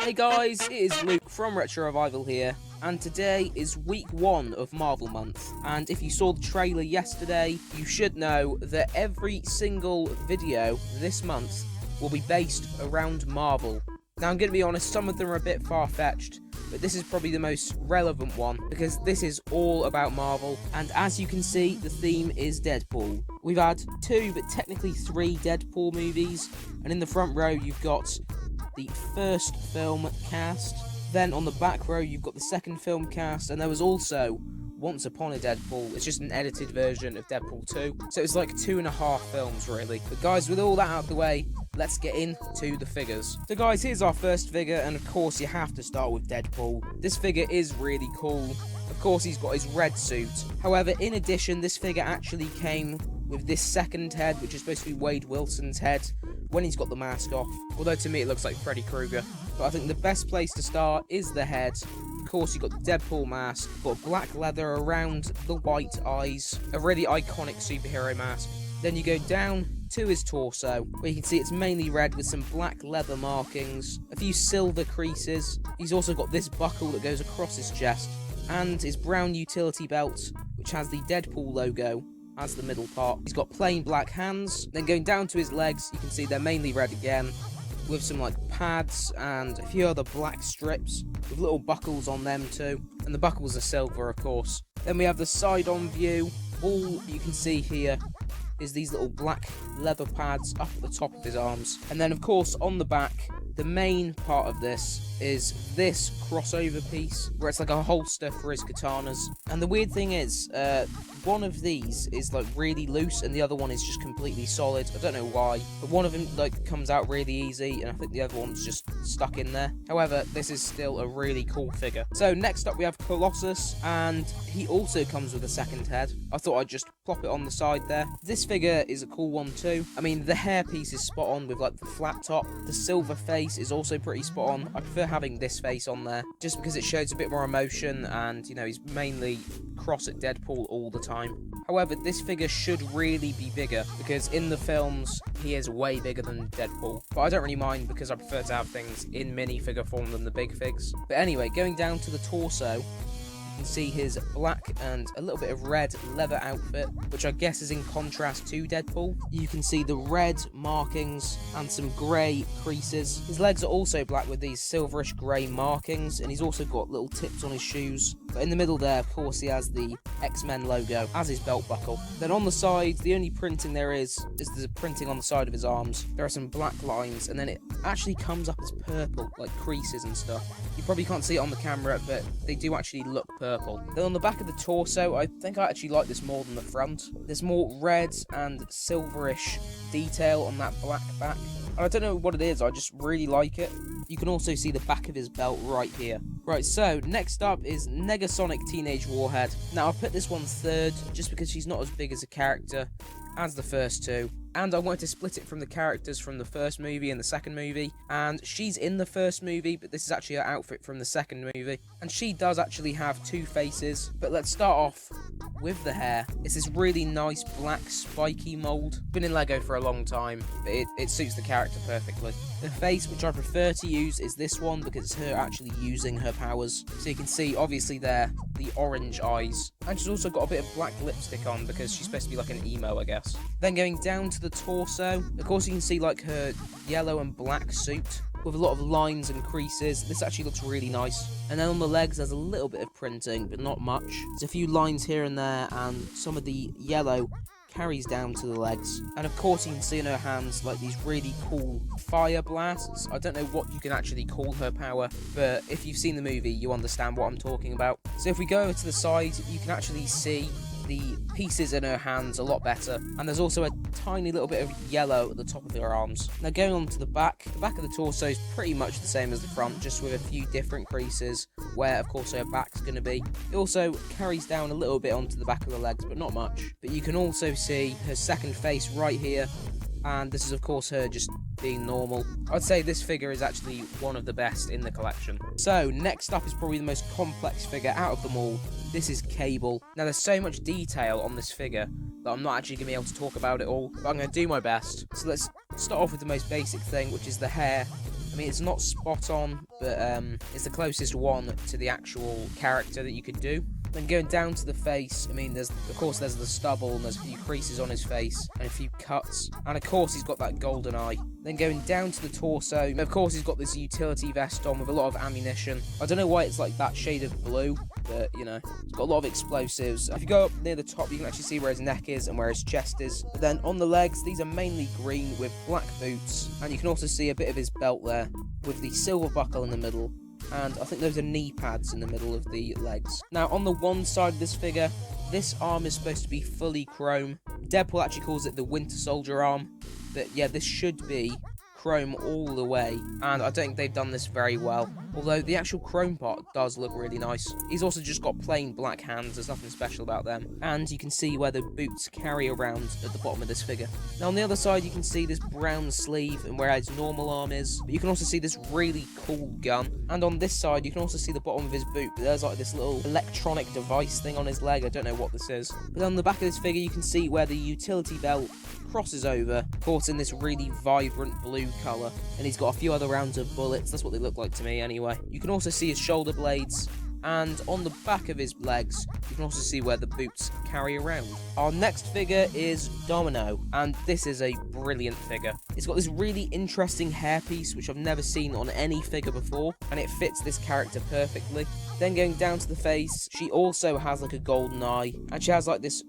Hey guys, it is Luke from RetroRevival here, and today is week 1 of Marvel Month, and if you saw the trailer yesterday, you should know that every single video this month will be based around Marvel. Now I'm going to be honest, some of them are a bit far-fetched, but this is probably the most relevant one, because this is all about Marvel, and as you can see, the theme is Deadpool. We've had 2, but technically 3 Deadpool movies, and in the front row you've got the first film cast, then on the back row you've got the second film cast, and there was also Once Upon a Deadpool. It's just an edited version of Deadpool 2, so it's like 2.5 films really. But guys, with all that out of the way, let's get into the figures. So guys, here's our first figure, and of course you have to start with Deadpool. This figure is really cool. Of course he's got his red suit. However, in addition, this figure actually came with this second head, which is supposed to be Wade Wilson's head, when he's got the mask off. Although to me it looks like Freddy Krueger. But I think the best place to start is the head. Of course, you've got the Deadpool mask, got black leather around the white eyes, a really iconic superhero mask. Then you go down to his torso, where you can see it's mainly red with some black leather markings, a few silver creases. He's also got this buckle that goes across his chest, and his brown utility belt, which has the Deadpool logo as the middle part. He's got plain black hands. Then going down to his legs, you can see they're mainly red again, with some like pads and a few other black strips with little buckles on them too, and the buckles are silver of course. Then we have the side on view. All you can see here is these little black leather pads up at the top of his arms, and then of course on the back, the main part of this is this crossover piece where it's like a holster for his katanas. And the weird thing is, one of these is like really loose and the other one is just completely solid. I don't know why, but one of them like comes out really easy, and I think the other one's just stuck in there. However, this is still a really cool figure. So next up we have Colossus, and he also comes with a second head. I thought I'd just plop it on the side there. This figure is a cool one too. I mean, the hairpiece is spot on with like the flat top. The silver face is also pretty spot on. I prefer having this face on there just because it shows a bit more emotion, and you know, he's mainly cross at Deadpool all the time. However, this figure should really be bigger, because in the films he is way bigger than Deadpool, but I don't really mind because I prefer to have things in minifigure form than the big figs. But anyway, going down to the torso, you can see his black and a little bit of red leather outfit, which I guess is in contrast to Deadpool. You can see the red markings and some grey creases. His legs are also black with these silverish grey markings, and he's also got little tips on his shoes. But in the middle there, of course, he has the X-Men logo as his belt buckle. Then on the side, the only printing there is there's a printing on the side of his arms. There are some black lines, and then it actually comes up as purple, like creases and stuff. You probably can't see it on the camera, but they do actually look purple. Then on the back of the torso, I think I actually like this more than the front. There's more red and silverish detail on that black back. I don't know what it is, I just really like it. You can also see the back of his belt right here. Right, so next up is Negasonic Teenage Warhead. Now I put this one third just because she's not as big as a character as the first two, and I wanted to split it from the characters from the first movie and the second movie, and she's in the first movie, but this is actually her outfit from the second movie, and she does actually have 2 faces. But let's start off with the hair. It's this really nice black spiky mould. Been in Lego for a long time, but it suits the character perfectly. The face, which I prefer to use, is this one because it's her actually using her powers. So you can see obviously there the orange eyes, and she's also got a bit of black lipstick on because she's supposed to be like an emo, I guess. Then going down to the torso, of course you can see like her yellow and black suit with a lot of lines and creases. This actually looks really nice. And then on the legs there's a little bit of printing, but not much. There's a few lines here and there, and some of the yellow carries down to the legs. And of course you can see in her hands like these really cool fire blasts. I don't know what you can actually call her power, but if you've seen the movie you understand what I'm talking about. So if we go over to the side, you can actually see the pieces in her hands a lot better, and there's also a tiny little bit of yellow at the top of her arms. Now going on to the back of the torso is pretty much the same as the front, just with a few different creases where of course her back's going to be. It also carries down a little bit onto the back of the legs, but not much. But you can also see her second face right here, and this is of course her just being normal. I'd say this figure is actually one of the best in the collection. So next up is probably the most complex figure out of them all. This is Cable. Now there's so much detail on this figure that I'm not actually going to be able to talk about it all, but I'm going to do my best. So let's start off with the most basic thing, which is the hair. I mean, it's not spot on, but it's the closest one to the actual character that you could do. Then going down to the face, I mean, there's the stubble, and there's a few creases on his face, and a few cuts, and of course he's got that golden eye. Then going down to the torso, of course he's got this utility vest on with a lot of ammunition. I don't know why it's like that shade of blue, but, you know, it's got a lot of explosives. If you go up near the top, you can actually see where his neck is and where his chest is. But then on the legs, these are mainly green with black boots, and you can also see a bit of his belt there with the silver buckle in the middle. And I think those are knee pads in the middle of the legs. Now, on the one side of this figure, this arm is supposed to be fully chrome. Deadpool actually calls it the Winter Soldier arm. But yeah, this should be chrome all the way, and I don't think they've done this very well, although the actual chrome part does look really nice. He's also just got plain black hands, there's nothing special about them, and you can see where the boots carry around at the bottom of this figure. Now on the other side you can see this brown sleeve and where his normal arm is, but you can also see this really cool gun, and on this side you can also see the bottom of his boot, but there's like this little electronic device thing on his leg. I don't know what this is. But on the back of this figure you can see where the utility belt crosses over, caught in this really vibrant blue colour, and he's got a few other rounds of bullets. That's what they look like to me anyway. You can also see his shoulder blades, and on the back of his legs you can also see where the boots carry around. Our next figure is Domino, and this is a brilliant figure. It's got this really interesting hairpiece which I've never seen on any figure before, and it fits this character perfectly. Then going down to the face, she also has like a golden eye, and she has like this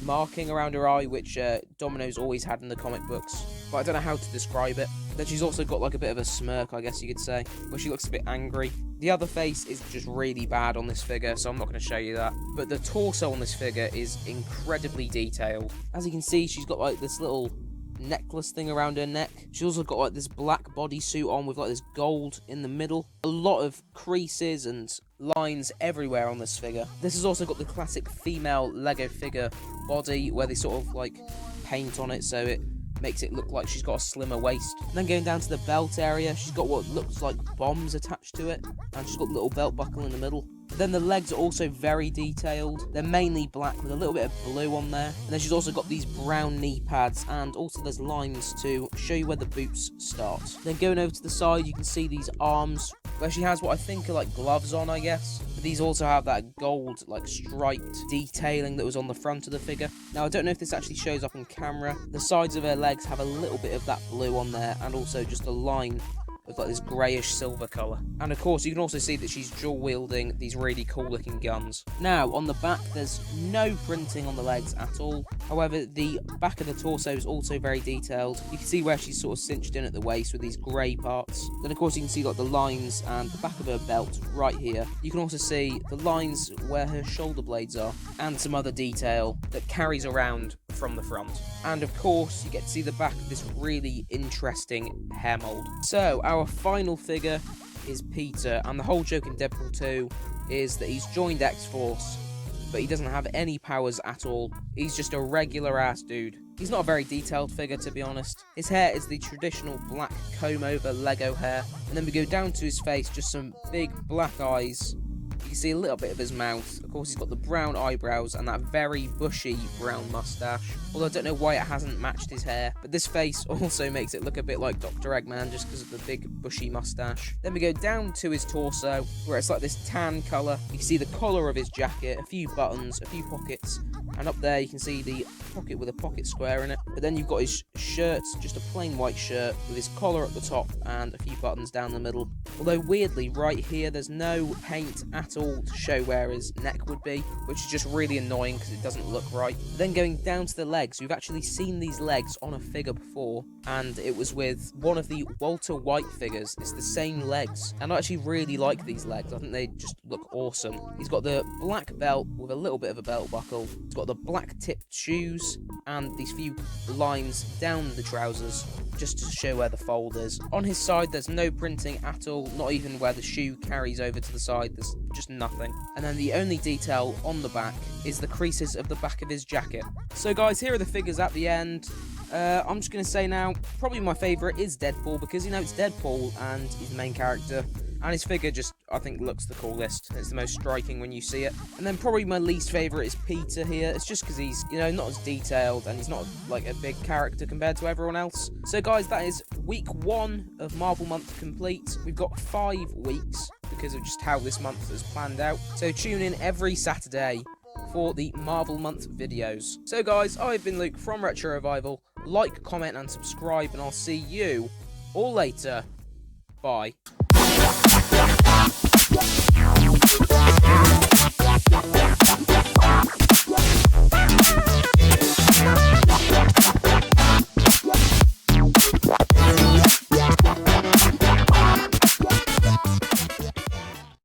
marking around her eye which Domino's always had in the comic books, but I don't know how to describe it. Then she's also got like a bit of a smirk, I guess you could say, where she looks a bit angry. The other face is just really bad on this figure, so I'm not going to show you that. But the torso on this figure is incredibly detailed. As you can see, she's got like this little necklace thing around her neck. She's also got like this black bodysuit on with like this gold in the middle. A lot of creases and lines everywhere on this figure. This has also got the classic female Lego figure body where they sort of like paint on it so it makes it look like she's got a slimmer waist. And then going down to the belt area, she's got what looks like bombs attached to it, and she's got a little belt buckle in the middle. But then the legs are also very detailed. They're mainly black with a little bit of blue on there. And then she's also got these brown knee pads, and also there's lines to show you where the boots start. Then going over to the side, you can see these arms where she has what I think are like gloves on, I guess. But these also have that gold, like striped detailing that was on the front of the figure. Now I don't know if this actually shows up on camera. The sides of her legs have a little bit of that blue on there, and also just a line with like this greyish silver colour. And of course you can also see that she's dual wielding these really cool looking guns. Now on the back there's no printing on the legs at all. However, the back of the torso is also very detailed. You can see where she's sort of cinched in at the waist with these grey parts. Then of course you can see like the lines and the back of her belt right here. You can also see the lines where her shoulder blades are, and some other detail that carries around from the front. And of course you get to see the back of this really interesting hair mould. So our final figure is Peter, and the whole joke in Deadpool 2 is that he's joined X-Force, but he doesn't have any powers at all. He's just a regular ass dude. He's not a very detailed figure, to be honest. His hair is the traditional black comb-over Lego hair, and then we go down to his face, just some big black eyes. You can see a little bit of his mouth. Of course, he's got the brown eyebrows and that very bushy brown mustache. Although I don't know why it hasn't matched his hair. But this face also makes it look a bit like Dr. Eggman just because of the big bushy mustache. Then we go down to his torso, where it's like this tan colour. You can see the collar of his jacket, a few buttons, a few pockets. And up there you can see the pocket with a pocket square in it. But then you've got his shirt, just a plain white shirt with his collar at the top and a few buttons down the middle. Although weirdly, right here there's no paint at all to show where his neck would be, which is just really annoying because it doesn't look right. Then going down to the legs, we've actually seen these legs on a figure before, and it was with one of the Walter White figures. It's the same legs, and I actually really like these legs. I think they just look awesome. He's got the black belt with a little bit of a belt buckle. He's got the black tipped shoes and these few lines down the trousers just to show where the fold is. On his side there's no printing at all, not even where the shoe carries over to the side, there's just nothing. And then the only detail on the back is the creases of the back of his jacket. So guys, here are the figures at the end. I'm just going to say now, probably my favourite is Deadpool, because, you know, it's Deadpool and he's the main character, and his figure just I think looks the coolest. It's the most striking when you see it. And then probably my least favourite is Peter here. It's just because he's, you know, not as detailed and he's not like a big character compared to everyone else. So guys, that is week 1 of Marvel Month complete. We've got 5 weeks because of just how this month is planned out. So tune in every Saturday for the Marvel Month videos. So guys, I've been Luke from RetroRevival. Like, comment and subscribe, and I'll see you all later. Bye.